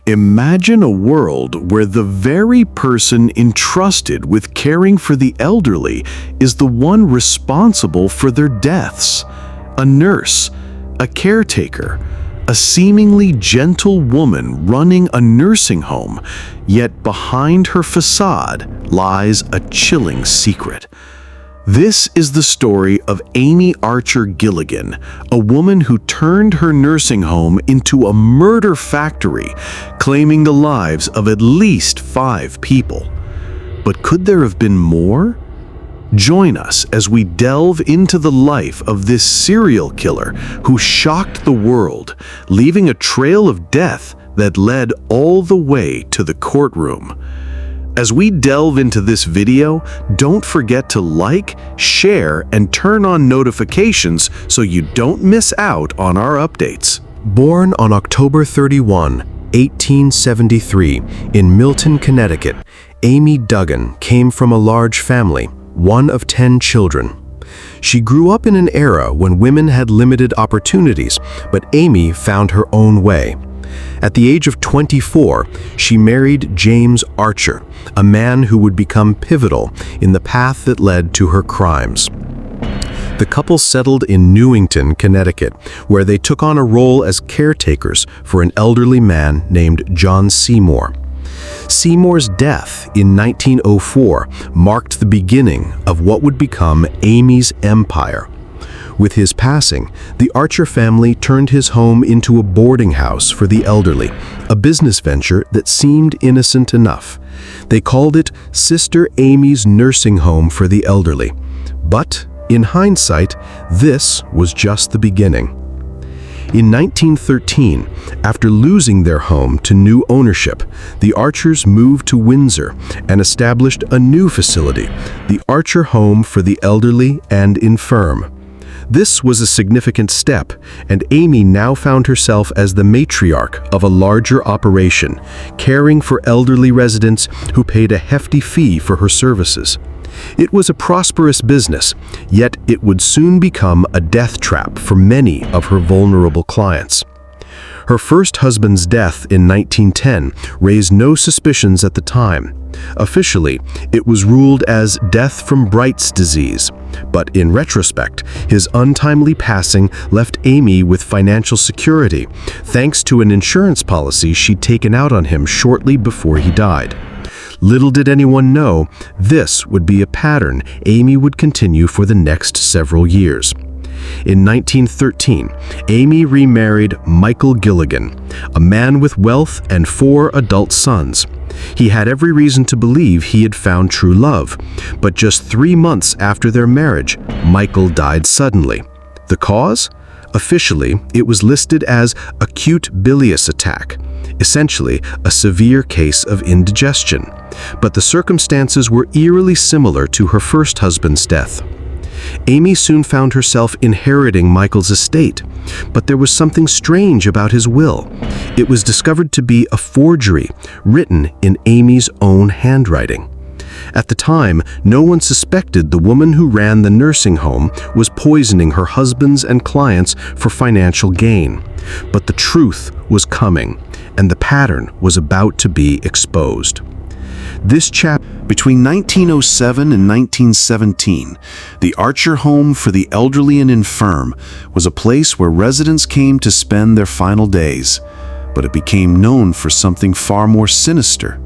Imagine a world where the very person entrusted with caring for the elderly is the one responsible for their deaths. A nurse, a caretaker, a seemingly gentle woman running a nursing home, yet behind her facade lies a chilling secret. This is the story of Amy Archer-Gilligan, a woman who turned her nursing home into a murder factory, claiming the lives of at least 5 people. But could there have been more? Join us as we delve into the life of this serial killer who shocked the world, leaving a trail of death that led all the way to the courtroom. As we delve into this video, don't forget to like, share, and turn on notifications so you don't miss out on our updates. Born on October 31, 1873, in Milton, Connecticut, Amy Duggan came from a large family, one of 10 children. She grew up in an era when women had limited opportunities, but Amy found her own way. At the age of 24, she married James Archer, a man who would become pivotal in the path that led to her crimes. The couple settled in Newington, Connecticut, where they took on a role as caretakers for an elderly man named John Seymour. Seymour's death in 1904 marked the beginning of what would become Amy's empire. With his passing, the Archer family turned his home into a boarding house for the elderly, a business venture that seemed innocent enough. They called it Sister Amy's Nursing Home for the Elderly. But, in hindsight, this was just the beginning. In 1913, after losing their home to new ownership, the Archers moved to Windsor and established a new facility, the Archer Home for the Elderly and Infirm. This was a significant step, and Amy now found herself as the matriarch of a larger operation, caring for elderly residents who paid a hefty fee for her services. It was a prosperous business, yet it would soon become a death trap for many of her vulnerable clients. Her first husband's death in 1910 raised no suspicions at the time. Officially, it was ruled as death from Bright's disease, but in retrospect, his untimely passing left Amy with financial security, thanks to an insurance policy she'd taken out on him shortly before he died. Little did anyone know, this would be a pattern Amy would continue for the next several years. In 1913, Amy remarried Michael Gilligan, a man with wealth and 4 adult sons. He had every reason to believe he had found true love, but just 3 months after their marriage, Michael died suddenly. The cause? Officially, it was listed as acute bilious attack, essentially a severe case of indigestion, but the circumstances were eerily similar to her first husband's death. Amy soon found herself inheriting Michael's estate, but there was something strange about his will. It was discovered to be a forgery, written in Amy's own handwriting. At the time, no one suspected the woman who ran the nursing home was poisoning her husbands and clients for financial gain. But the truth was coming, and the pattern was about to be exposed. Between 1907 and 1917, the Archer Home for the Elderly and Infirm was a place where residents came to spend their final days, but it became known for something far more sinister,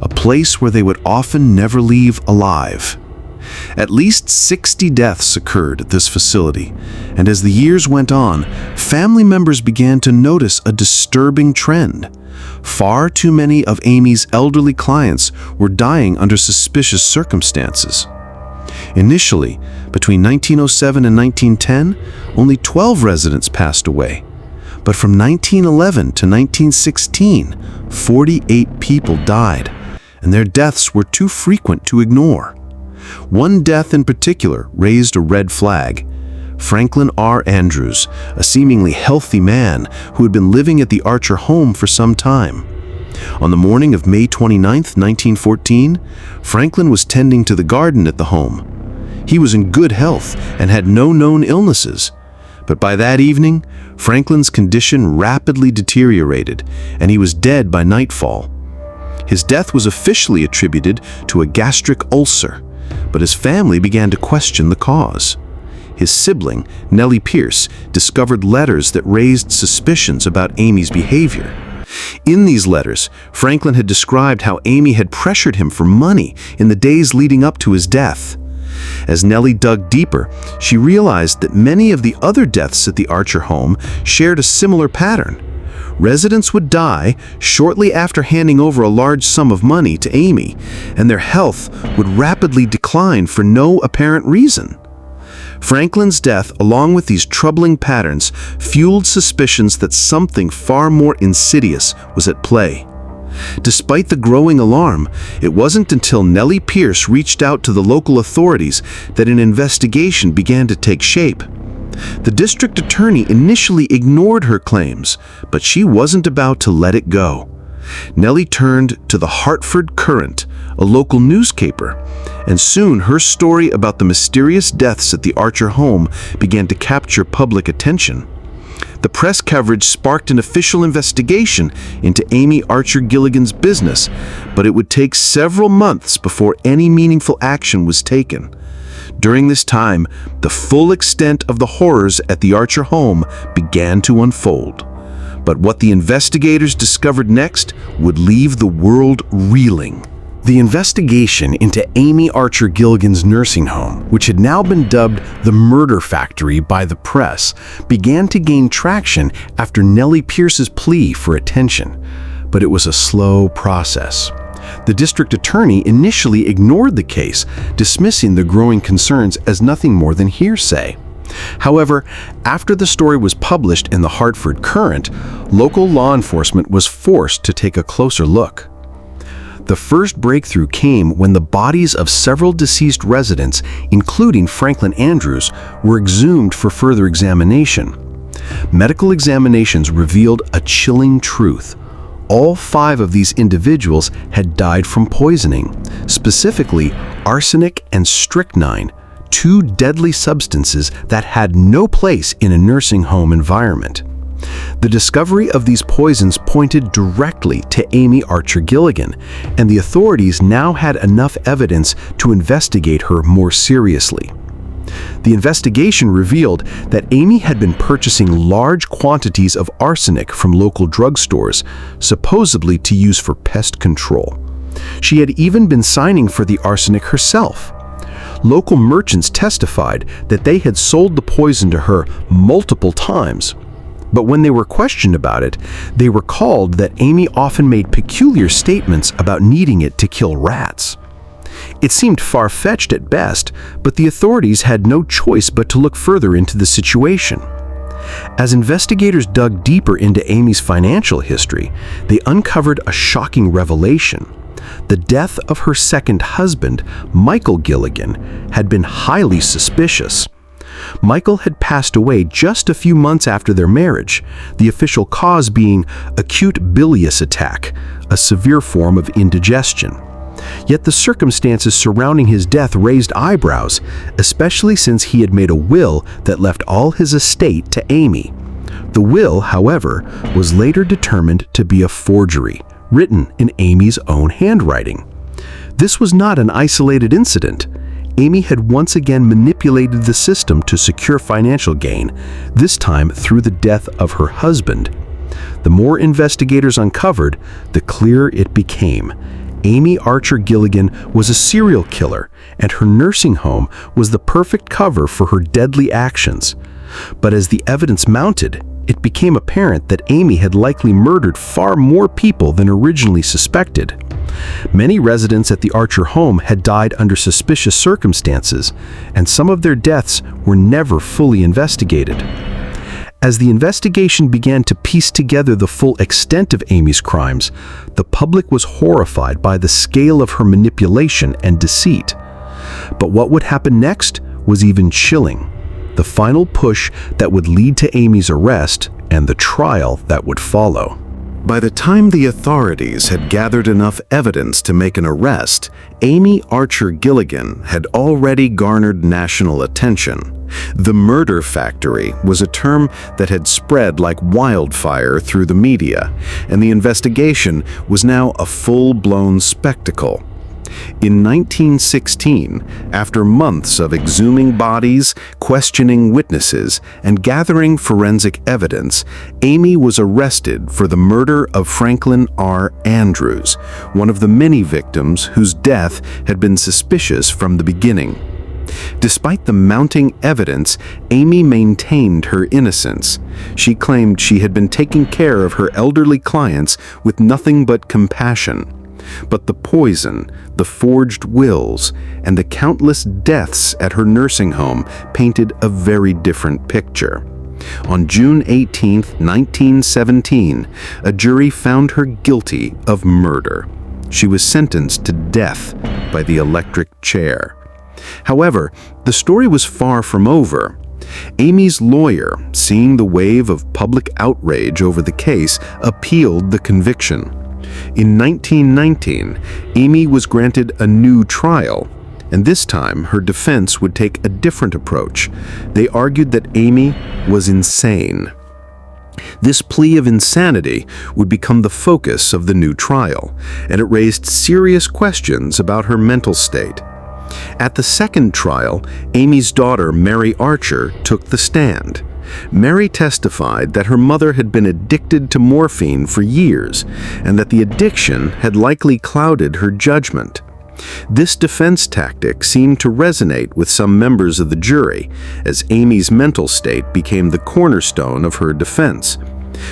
a place where they would often never leave alive. At least 60 deaths occurred at this facility, and as the years went on, family members began to notice a disturbing trend. Far too many of Amy's elderly clients were dying under suspicious circumstances. Initially, between 1907 and 1910, only 12 residents passed away. But from 1911 to 1916, 48 people died, and their deaths were too frequent to ignore. One death in particular raised a red flag. Franklin R. Andrews, a seemingly healthy man who had been living at the Archer home for some time. On the morning of May 29, 1914, Franklin was tending to the garden at the home. He was in good health and had no known illnesses, But by that evening, Franklin's condition rapidly deteriorated, and he was dead by nightfall. His death was officially attributed to a gastric ulcer, but his family began to question the cause. His sibling, Nellie Pierce, discovered letters that raised suspicions about Amy's behavior. In these letters, Franklin had described how Amy had pressured him for money in the days leading up to his death. As Nellie dug deeper, she realized that many of the other deaths at the Archer home shared a similar pattern. Residents would die shortly after handing over a large sum of money to Amy, and their health would rapidly decline for no apparent reason. Franklin's death, along with these troubling patterns, fueled suspicions that something far more insidious was at play. Despite the growing alarm, it wasn't until Nellie Pierce reached out to the local authorities that an investigation began to take shape. The district attorney initially ignored her claims, but she wasn't about to let it go. Nellie turned to the Hartford Courant, a local newspaper, and soon her story about the mysterious deaths at the Archer home began to capture public attention. The press coverage sparked an official investigation into Amy Archer-Gilligan's business, but it would take several months before any meaningful action was taken. During this time, the full extent of the horrors at the Archer home began to unfold. But what the investigators discovered next would leave the world reeling. The investigation into Amy Archer-Gilligan's nursing home, which had now been dubbed the murder factory by the press, began to gain traction after Nellie Pierce's plea for attention. But it was a slow process. The district attorney initially ignored the case, dismissing the growing concerns as nothing more than hearsay. However, after the story was published in the Hartford Courant, local law enforcement was forced to take a closer look. The first breakthrough came when the bodies of several deceased residents, including Franklin Andrews, were exhumed for further examination. Medical examinations revealed a chilling truth. All 5 of these individuals had died from poisoning, specifically arsenic and strychnine, 2 deadly substances that had no place in a nursing home environment. The discovery of these poisons pointed directly to Amy Archer-Gilligan, and the authorities now had enough evidence to investigate her more seriously. The investigation revealed that Amy had been purchasing large quantities of arsenic from local drugstores, supposedly to use for pest control. She had even been signing for the arsenic herself. Local merchants testified that they had sold the poison to her multiple times. But when they were questioned about it, they recalled that Amy often made peculiar statements about needing it to kill rats. It seemed far-fetched at best, but the authorities had no choice but to look further into the situation. As investigators dug deeper into Amy's financial history, they uncovered a shocking revelation. The death of her second husband, Michael Gilligan, had been highly suspicious. Michael had passed away just a few months after their marriage, the official cause being acute bilious attack, a severe form of indigestion. Yet the circumstances surrounding his death raised eyebrows, especially since he had made a will that left all his estate to Amy. The will, however, was later determined to be a forgery, written in Amy's own handwriting. This was not an isolated incident. Amy had once again manipulated the system to secure financial gain, this time through the death of her husband. The more investigators uncovered, the clearer it became. Amy Archer-Gilligan was a serial killer, and her nursing home was the perfect cover for her deadly actions. But as the evidence mounted, it became apparent that Amy had likely murdered far more people than originally suspected. Many residents at the Archer home had died under suspicious circumstances, and some of their deaths were never fully investigated. As the investigation began to piece together the full extent of Amy's crimes, the public was horrified by the scale of her manipulation and deceit. But what would happen next was even chilling. The final push that would lead to Amy's arrest and the trial that would follow. By the time the authorities had gathered enough evidence to make an arrest, Amy Archer-Gilligan had already garnered national attention. The murder factory was a term that had spread like wildfire through the media, and the investigation was now a full-blown spectacle. In 1916, after months of exhuming bodies, questioning witnesses, and gathering forensic evidence, Amy was arrested for the murder of Franklin R. Andrews, one of the many victims whose death had been suspicious from the beginning. Despite the mounting evidence, Amy maintained her innocence. She claimed she had been taking care of her elderly clients with nothing but compassion. But the poison, the forged wills, and the countless deaths at her nursing home painted a very different picture. On June 18, 1917, a jury found her guilty of murder. She was sentenced to death by the electric chair. However, the story was far from over. Amy's lawyer, seeing the wave of public outrage over the case, appealed the conviction. In 1919, Amy was granted a new trial, and this time her defense would take a different approach. They argued that Amy was insane. This plea of insanity would become the focus of the new trial, and it raised serious questions about her mental state. At the second trial, Amy's daughter, Mary Archer, took the stand. Mary testified that her mother had been addicted to morphine for years, and that the addiction had likely clouded her judgment. This defense tactic seemed to resonate with some members of the jury, as Amy's mental state became the cornerstone of her defense.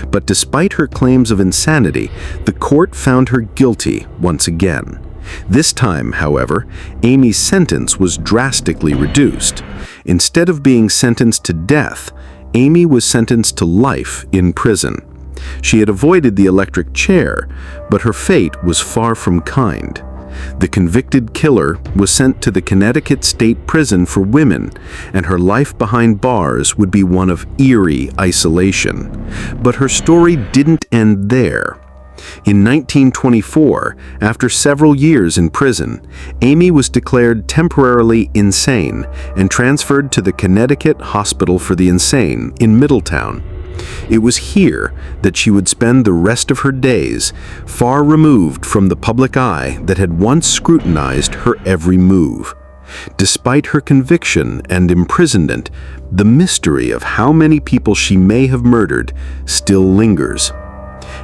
But despite her claims of insanity, the court found her guilty once again. This time, however, Amy's sentence was drastically reduced. Instead of being sentenced to death, Amy was sentenced to life in prison. She had avoided the electric chair, but her fate was far from kind. The convicted killer was sent to the Connecticut State Prison for Women, and her life behind bars would be one of eerie isolation. But her story didn't end there. In 1924, after several years in prison, Amy was declared temporarily insane and transferred to the Connecticut Hospital for the Insane in Middletown. It was here that she would spend the rest of her days, far removed from the public eye that had once scrutinized her every move. Despite her conviction and imprisonment, the mystery of how many people she may have murdered still lingers.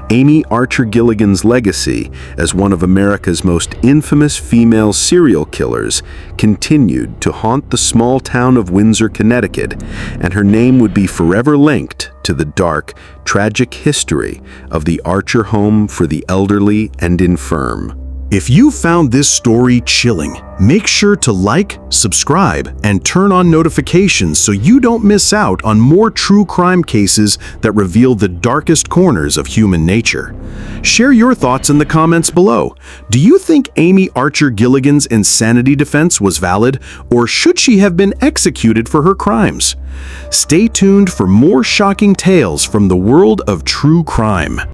Amy Archer-Gilligan's legacy as one of America's most infamous female serial killers continued to haunt the small town of Windsor, Connecticut, and her name would be forever linked to the dark, tragic history of the Archer Home for the Elderly and Infirm. If you found this story chilling, make sure to like, subscribe, and turn on notifications so you don't miss out on more true crime cases that reveal the darkest corners of human nature. Share your thoughts in the comments below. Do you think Amy Archer-Gilligan's insanity defense was valid, or should she have been executed for her crimes? Stay tuned for more shocking tales from the world of true crime.